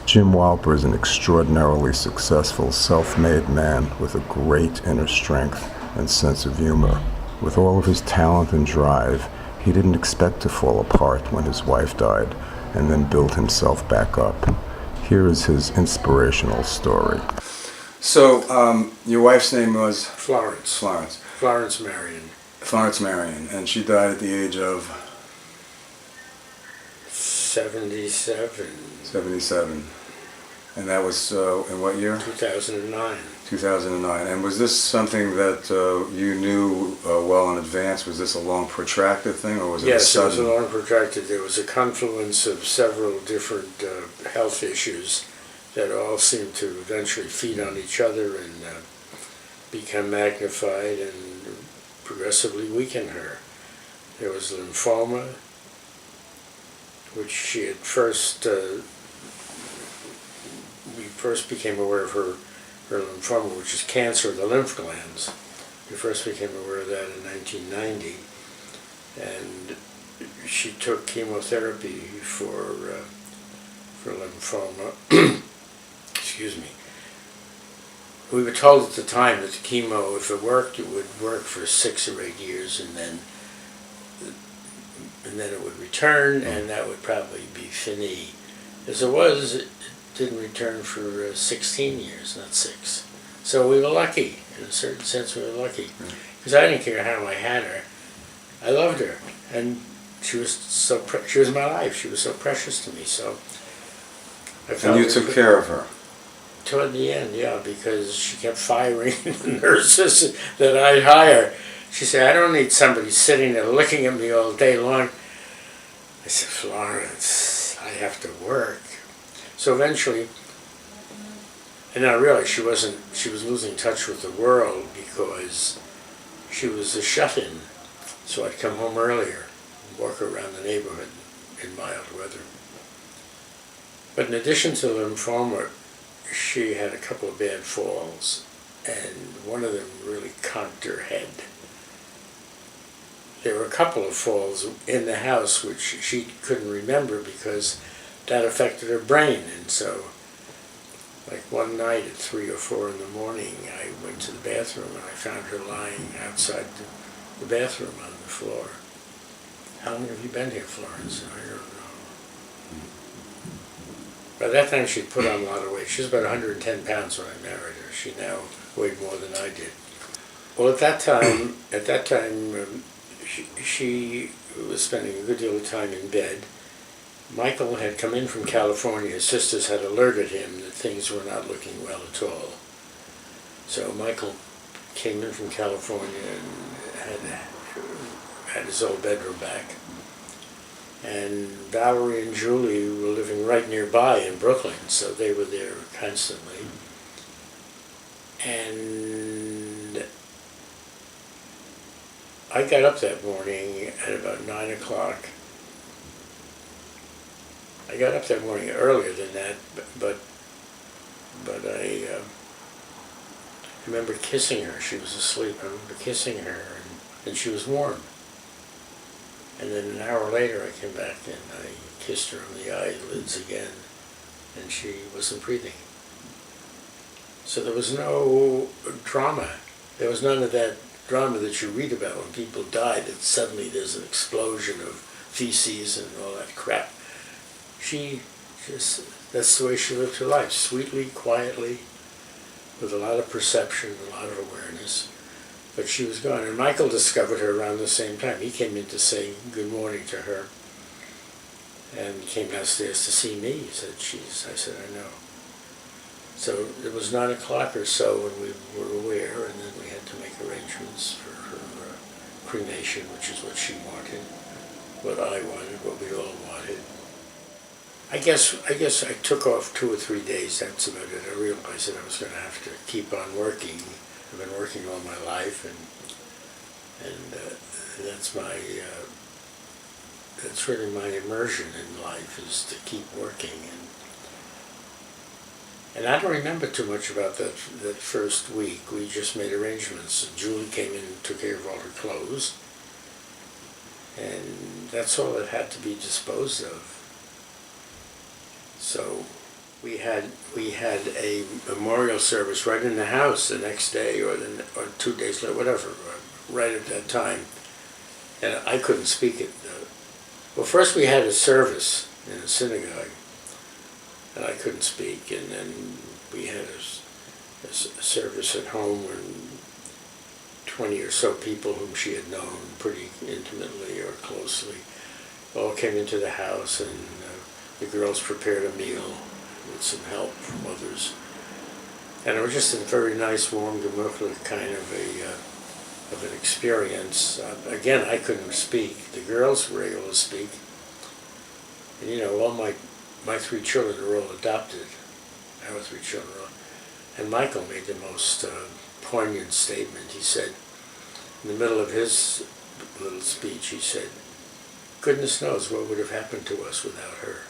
Jim Wolpert is an extraordinarily successful, self-made man with a great inner strength and sense of humor. With all of his talent and drive, he didn't expect to fall apart when his wife died, and then build himself back up. Here is his inspirational story. So, your wife's name was? Florence. Florence Marion. Florence Marion, and she died at the age of? 77. 77. And that was in what year? 2009. 2009. And was this something that you knew well in advance? Was this a long protracted thing, or was it a sudden? Yes, it was a long protracted. There was a confluence of several different health issues that all seemed to eventually feed on each other and become magnified and progressively weaken her. There was lymphoma, which she had we first became aware of her lymphoma, which is cancer of the lymph glands. We first became aware of that in 1990, and she took chemotherapy for lymphoma. Excuse me. We were told at the time that the chemo, if it worked, it would work for 6 or 8 years, and then it would return, and that would probably be fini. As it was, it didn't return for 16 years, not 6. So we were lucky. In a certain sense, we were lucky. Because I didn't care how I had her. I loved her. And she was she was my life. She was so precious to me. So I felt. And you took care of her? Toward the end, yeah, because she kept firing the nurses that I'd hire. She said, I don't need somebody sitting there looking at me all day long. I said, Florence, I have to work. So eventually, and I realized she was losing touch with the world because she was a shut-in. So I'd come home earlier, walk around the neighborhood in mild weather. But in addition to lymphoma, she had a couple of bad falls, and one of them really conked her head. There were a couple of falls in the house which she couldn't remember because that affected her brain, and so like one night at 3 or 4 in the morning, I went to the bathroom and I found her lying outside the bathroom on the floor. How long have you been here, Florence? I don't know. By that time she'd put on a lot of weight. She was about 110 pounds when I married her. She now weighed more than I did. Well, at that time, she was spending a good deal of time in bed. Michael had come in from California. His sisters had alerted him that things were not looking well at all. So Michael came in from California and had his old bedroom back. And Valerie and Julie were living right nearby in Brooklyn, so they were there constantly. And I got up that morning at about 9 o'clock. I got up that morning earlier than that, but I remember kissing her. She was asleep. I remember kissing her, and she was warm. And then an hour later I came back and I kissed her on the eyelids again, and she wasn't breathing. So there was no drama. There was none of that drama that you read about when people die, that suddenly there's an explosion of feces and all that crap. That's the way she lived her life, sweetly, quietly, with a lot of perception, a lot of awareness. But she was gone, and Michael discovered her around the same time. He came in to say good morning to her, and came downstairs to see me. He said, I said, I know. So it was 9 o'clock or so when we were aware, and then we had to make arrangements for her cremation, which is what she wanted, what I wanted, what we all wanted. I guess I took off 2 or 3 days. That's about it. I realized that I was going to have to keep on working. I've been working all my life, and that's really my immersion in life, is to keep working. And I don't remember too much about that first week. We just made arrangements. Julie came in and took care of all her clothes, and that's all that had to be disposed of. So we had a memorial service right in the house the next day, or 2 days later, whatever, right at that time, and I couldn't speak it. Well, first we had a service in a synagogue, and I couldn't speak, and then we had a service at home when 20 or so people whom she had known pretty intimately or closely all came into the house, and the girls prepared a meal with some help from others. And it was just a very nice, warm, gemütlich kind of an experience. Again, I couldn't speak. The girls were able to speak. And, you know, all my 3 children are all adopted. Our 3 children are. And Michael made the most poignant statement. He said, in the middle of his little speech, he said, "Goodness knows what would have happened to us without her."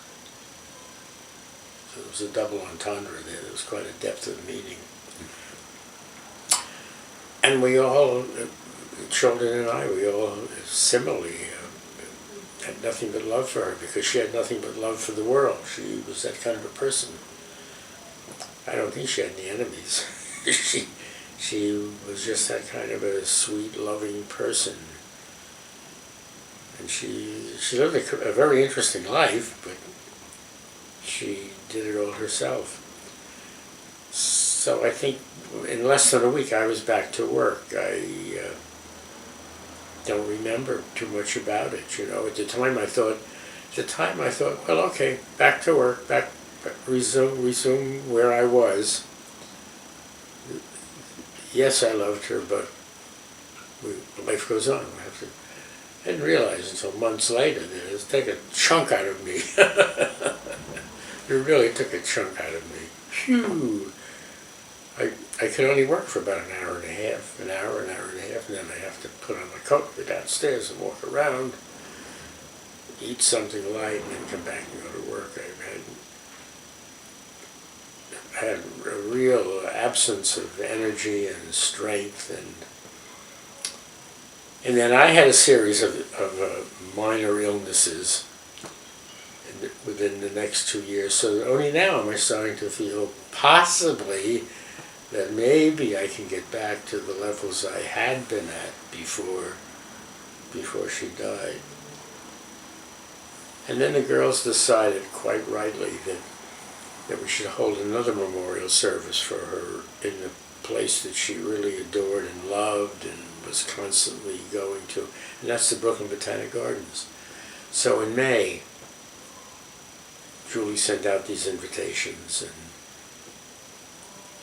So there was a double entendre there. There was quite a depth of meaning. And we all, the children and I, we all similarly had nothing but love for her, because she had nothing but love for the world. She was that kind of a person. I don't think she had any enemies. She was just that kind of a sweet, loving person. And she lived a very interesting life, but she did it all herself. So I think in less than a week I was back to work. I don't remember too much about it, you know. At the time I thought, well, okay, back to work, resume where I was. Yes, I loved her, but life goes on. I didn't realize until months later that it took a chunk out of me. It really took a chunk out of me. Phew! I could only work for about an hour and a half, and then I have to put on my coat, go downstairs and walk around, eat something light, and then come back and go to work. I had a real absence of energy and strength, and then I had a series of minor illnesses within the next 2 years. So only now am I starting to feel possibly that maybe I can get back to the levels I had been at before she died. And then the girls decided, quite rightly, that we should hold another memorial service for her in the place that she really adored and loved and was constantly going to, and that's the Brooklyn Botanic Gardens. So in May, Julie sent out these invitations, and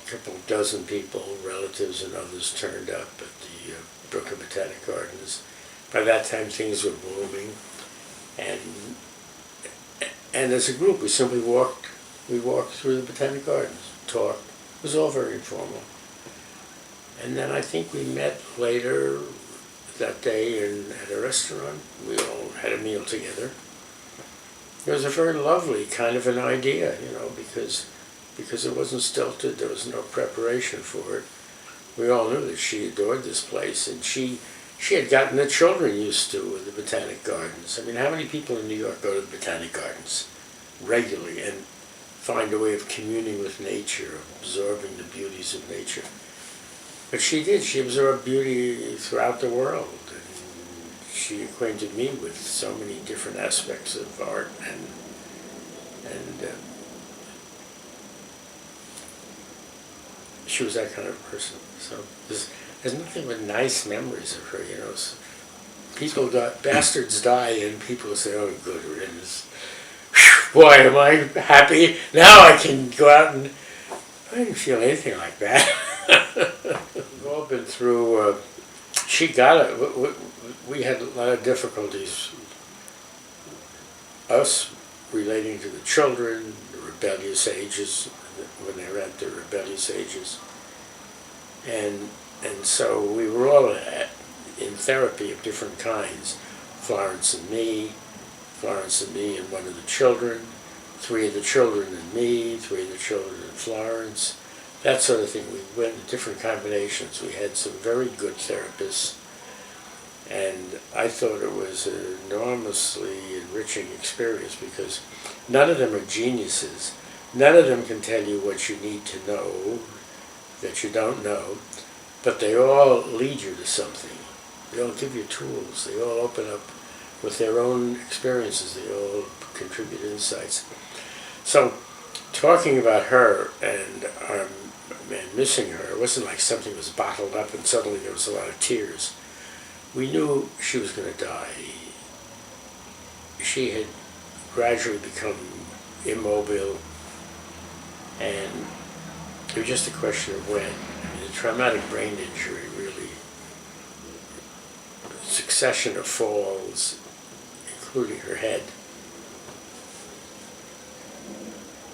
a couple dozen people, relatives and others, turned up at the Brooklyn Botanic Gardens. By that time things were blooming, and as a group we simply walked through the Botanic Gardens, talked. It was all very informal. And then I think we met later that day at a restaurant. We all had a meal together. It was a very lovely kind of an idea, you know, because it wasn't stilted, there was no preparation for it. We all knew that she adored this place, and she had gotten the children used to the Botanic Gardens. I mean, how many people in New York go to the Botanic Gardens regularly and find a way of communing with nature, absorbing the beauties of nature? But she did. She absorbed beauty throughout the world. And she acquainted me with so many different aspects of art, and she was that kind of person. So there's nothing but nice memories of her, you know. So bastards die, and people say, "Oh, good riddance." Boy, am I happy. Now I can go out and... I didn't feel anything like that. We've all been through... she got it. We had a lot of difficulties. Us relating to the children, the rebellious ages, when they were at their rebellious ages. And so we were all in therapy of different kinds. Florence and me and one of the children, 3 of the children and me, 3 of the children and Florence, that sort of thing. We went in different combinations. We had some very good therapists, and I thought it was an enormously enriching experience, because none of them are geniuses. None of them can tell you what you need to know that you don't know, but they all lead you to something. They all give you tools. They all open up with their own experiences. They all contribute insights. So, talking about her and missing her, it wasn't like something was bottled up and suddenly there was a lot of tears. We knew she was going to die. She had gradually become immobile, and it was just a question of when. I mean, the traumatic brain injury really, succession of falls, including her head.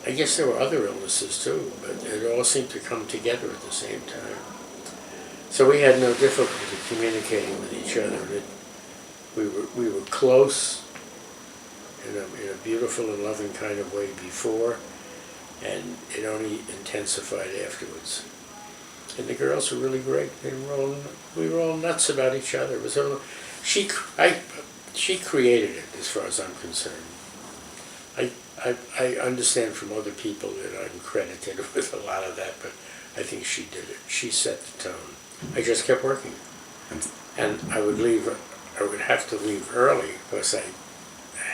I guess there were other illnesses too, but it all seemed to come together at the same time. So we had no difficulty communicating with each other. We were close in a beautiful and loving kind of way before, and it only intensified afterwards. And the girls were really great. We were all nuts about each other. It was she created it, as far as I'm concerned. I understand from other people that I'm credited with a lot of that, but I think she did it. She set the tone. I just kept working, and I would have to leave early because I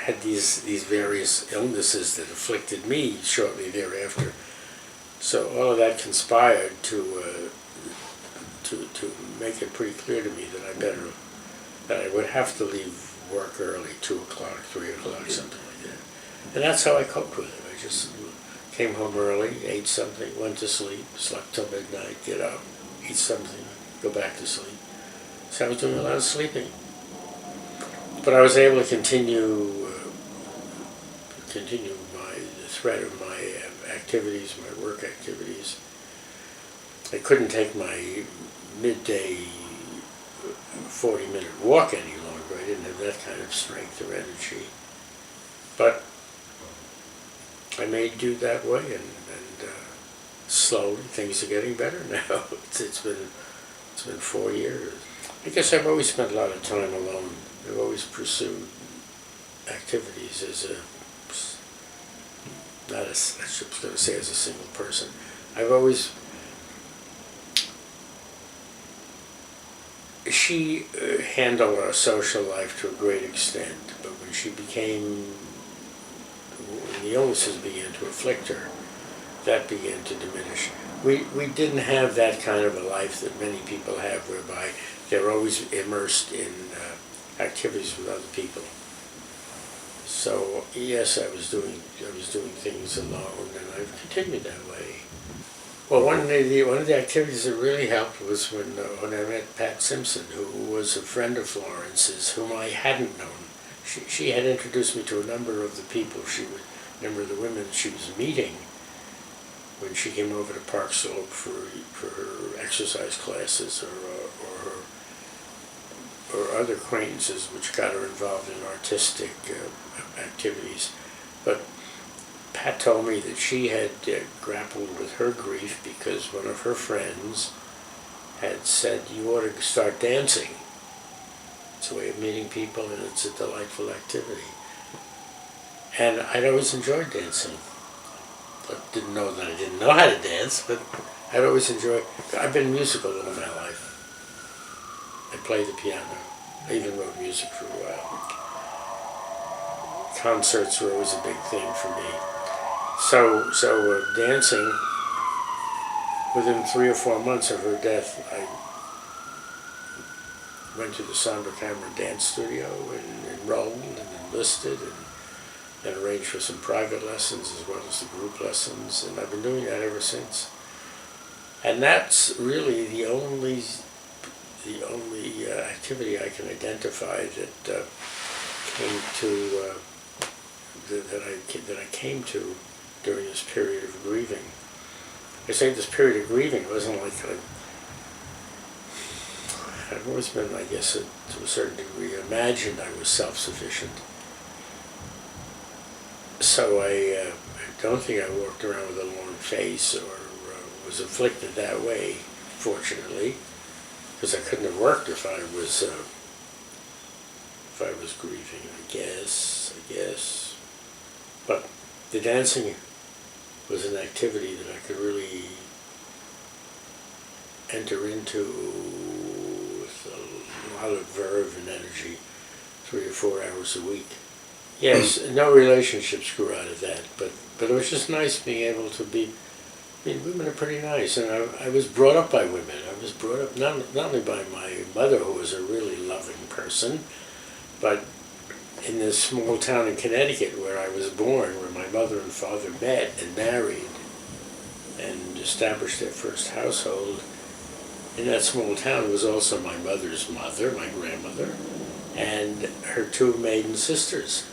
had these various illnesses that afflicted me shortly thereafter. So all of that conspired to make it pretty clear to me that I would have to leave work early, 2 o'clock, 3 o'clock, something like that. And that's how I coped with it. I just came home early, ate something, went to sleep, slept till midnight, get up, eat something, go back to sleep. So I was doing a lot of sleeping. But I was able to continue the thread of my activities, my work activities. I couldn't take my midday 40-minute walk any longer. I didn't have that kind of strength or energy. But I made do that way, and slowly things are getting better now. It's been 4 years. I guess I've always spent a lot of time alone. I've always pursued activities as I was going to say as a single person. She handled our social life to a great extent, but when the illnesses began to afflict her, that began to diminish. We didn't have that kind of a life that many people have, whereby they're always immersed in activities with other people. So yes, I was doing things alone, and I've continued that way. Well, one of the activities that really helped was when I met Pat Simpson, who was a friend of Florence's, whom I hadn't known. She had introduced me to a number of the people a number of the women she was meeting when she came over to Park Slope for her exercise classes or other acquaintances which got her involved in artistic activities. But Pat told me that she had grappled with her grief because one of her friends had said, "You ought to start dancing. It's a way of meeting people and it's a delightful activity." And I'd always enjoyed dancing. I didn't know that I didn't know how to dance, but I'd always enjoyed. I've been musical all my life. I played the piano. I even wrote music for a while. Concerts were always a big thing for me. So dancing, within 3 or 4 months of her death, I went to the Samba Camera Dance Studio and enrolled and enlisted and arranged for some private lessons as well as the group lessons, and I've been doing that ever since. And that's really the only activity I can identify that I came to during this period of grieving. I say this period of grieving, it wasn't like I've always been, I guess, to a certain degree, imagined I was self-sufficient. So I don't think I walked around with a long face or was afflicted that way, fortunately, because I couldn't have worked if I was grieving, I guess. But the dancing was an activity that I could really enter into with a lot of verve and energy, 3 or 4 hours a week. Yes, no relationships grew out of that, but it was just nice being able to be. I mean, women are pretty nice, and I was brought up by women. I was brought up not only by my mother, who was a really loving person, but in this small town in Connecticut where I was born, where my mother and father met and married and established their first household. In that small town was also my mother's mother, my grandmother, and her 2 maiden sisters,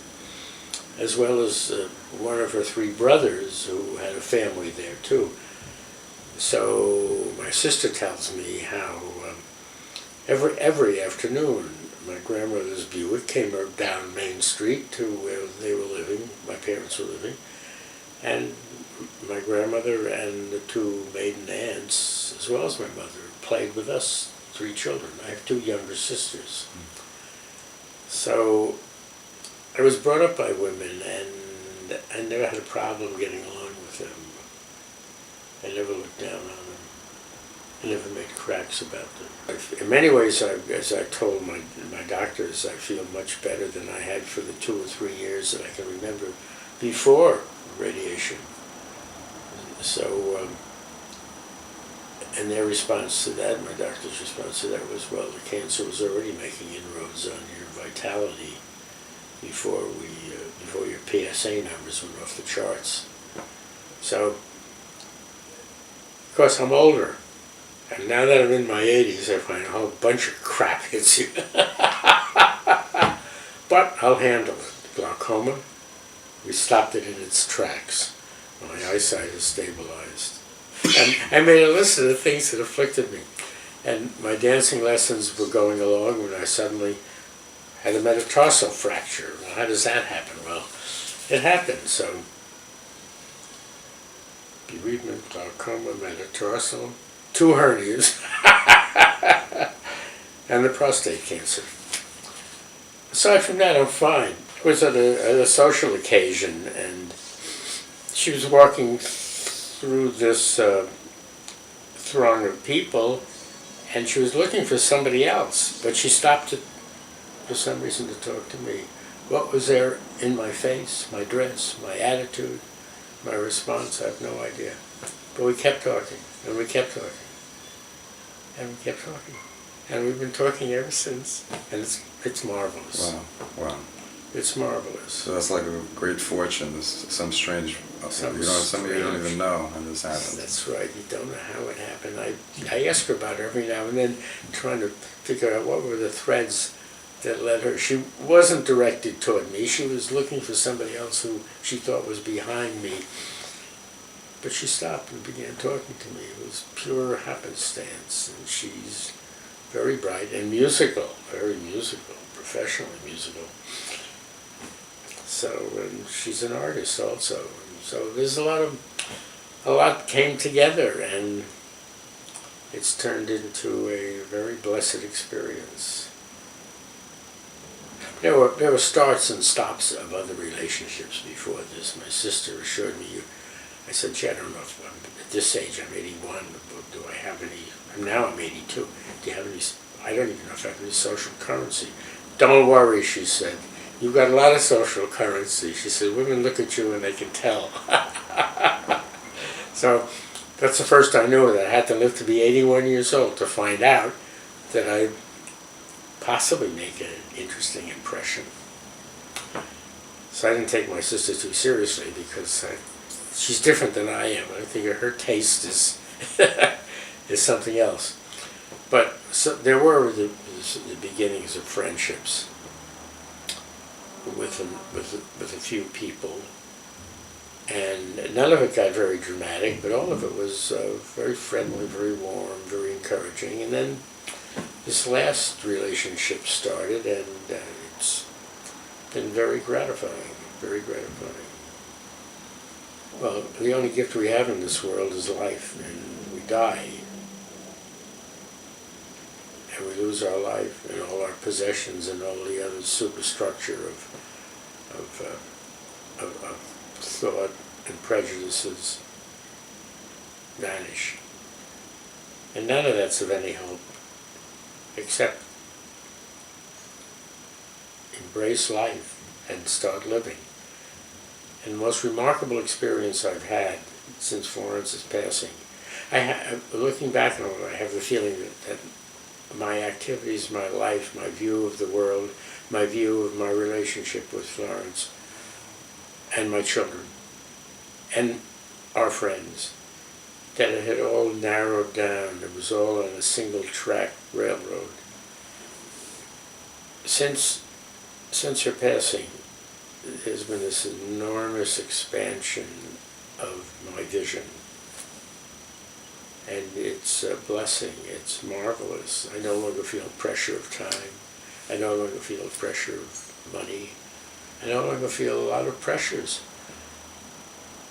as well as one of her 3 brothers who had a family there too. So my sister tells me how every afternoon my grandmother's Buick came down Main Street to where they were living, my parents were living, and my grandmother and the 2 maiden aunts, as well as my mother, played with us, 3 children. I have 2 younger sisters. So I was brought up by women, and I never had a problem getting along with them. I never looked down on them. I never made cracks about them. In many ways, as I told my doctors, I feel much better than I had for the 2 or 3 years that I can remember before radiation. So, and their response to that, my doctor's response to that was, well, the cancer was already making inroads on your vitality before your PSA numbers went off the charts. So, of course, I'm older, and now that I'm in my 80s, I find a whole bunch of crap hits you. But I'll handle it. Glaucoma, we stopped it in its tracks. My eyesight is stabilized. And I made a list of the things that afflicted me. And my dancing lessons were going along when I suddenly had a metatarsal fracture. Well, how does that happen? Well, it happened. So, bereavement, glaucoma, metatarsal, 2 hernias, and the prostate cancer. Aside from that, I'm fine. It was at a social occasion, and she was walking through this throng of people, and she was looking for somebody else, but she stopped for some reason to talk to me. What was there in my face, my dress, my attitude, my response? I have no idea. But we kept talking, and we kept talking, and we kept talking. And we've been talking ever since, and it's marvelous. Wow, wow. It's marvelous. So that's like a great fortune. There's some strange, somebody you don't even know, and this happens. That's right. You don't know how it happened. I ask her about it every now and then, trying to figure out what were the threads that led her. She wasn't directed toward me. She was looking for somebody else who she thought was behind me. But she stopped and began talking to me. It was pure happenstance, and she's very bright and musical, very musical, professionally musical. So, and she's an artist also. And so there's a lot came together, and it's turned into a very blessed experience. There were starts and stops of other relationships before this. My sister assured me, I said, gee, I don't know if at this age, I'm 81, do I have any, now I'm 82, do you have any, I don't even know if I have any social currency. Don't worry, she said. You've got a lot of social currency. She said, women look at you and they can tell. So that's the first I knew that I had to live to be 81 years old to find out that I'd possibly make an interesting impression. So I didn't take my sister too seriously because she's different than I am. I think her taste is is something else. But so there were the beginnings of friendships with a few people, and none of it got very dramatic, but all of it was very friendly, very warm, very encouraging. And then this last relationship started, and it's been very gratifying, very gratifying. Well, the only gift we have in this world is life, and we die. And we lose our life and all our possessions and all the other superstructure of thought and prejudices vanish. And none of that's of any hope, except embrace life and start living. And the most remarkable experience I've had since Florence's passing, looking back on it, I have the feeling that my activities, my life, my view of the world, my view of my relationship with Florence and my children and our friends, that it had all narrowed down. It was all on a single track railroad. Since her passing, there's been this enormous expansion of my vision. And it's a blessing, it's marvelous. I no longer feel pressure of time. I no longer feel pressure of money. I no longer feel a lot of pressures.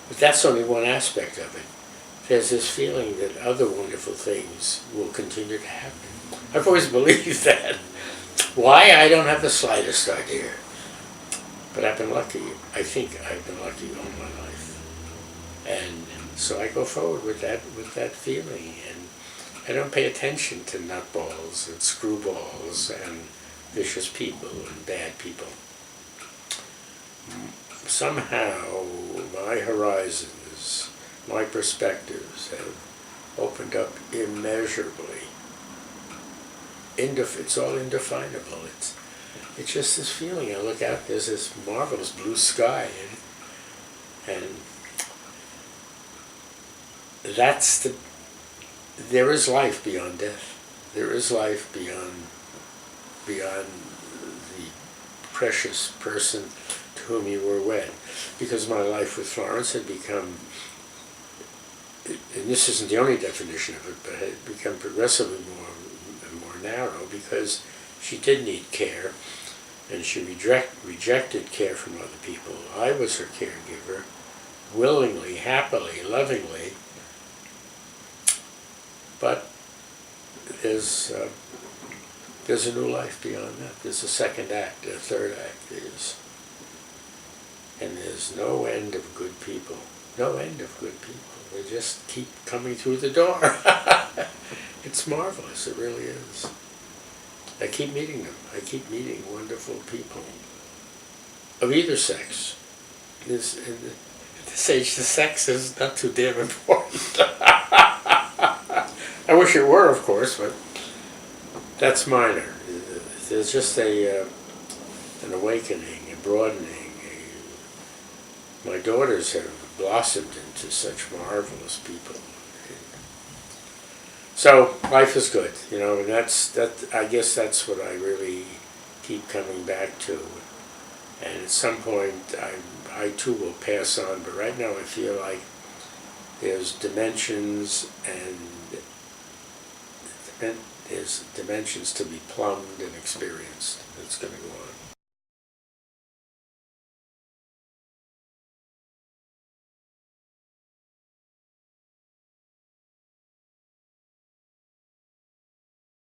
But that's only one aspect of it. There's this feeling that other wonderful things will continue to happen. I've always believed that. Why? I don't have the slightest idea. But I've been lucky. I think I've been lucky all my life. And so I go forward with that feeling. And I don't pay attention to nutballs and screwballs and vicious people and bad people. Somehow my horizons, my perspectives have opened up immeasurably. It's all indefinable. It's just this feeling. I look out, there's this marvelous blue sky, and there is life beyond death. There is life beyond the precious person to whom you were wed. Because my life with Florence had become, and this isn't the only definition of it, but had become progressively more narrow, because she did need care, and she rejected care from other people. I was her caregiver, willingly, happily, lovingly. But there's a new life beyond that. There's a second act, a third act. And there's no end of good people. No end of good people. They just keep coming through the door. It's marvelous, it really is. I keep meeting them. I keep meeting wonderful people of either sex. At this age, the sex is not too damn important. I wish it were, of course, but that's minor. There's just an awakening, a broadening. My daughters have blossomed into such marvelous people. So life is good, and I guess that's what I really keep coming back to. And at some point, I too will pass on. But right now, I feel like there's dimensions to be plumbed and experienced. That's going to go on.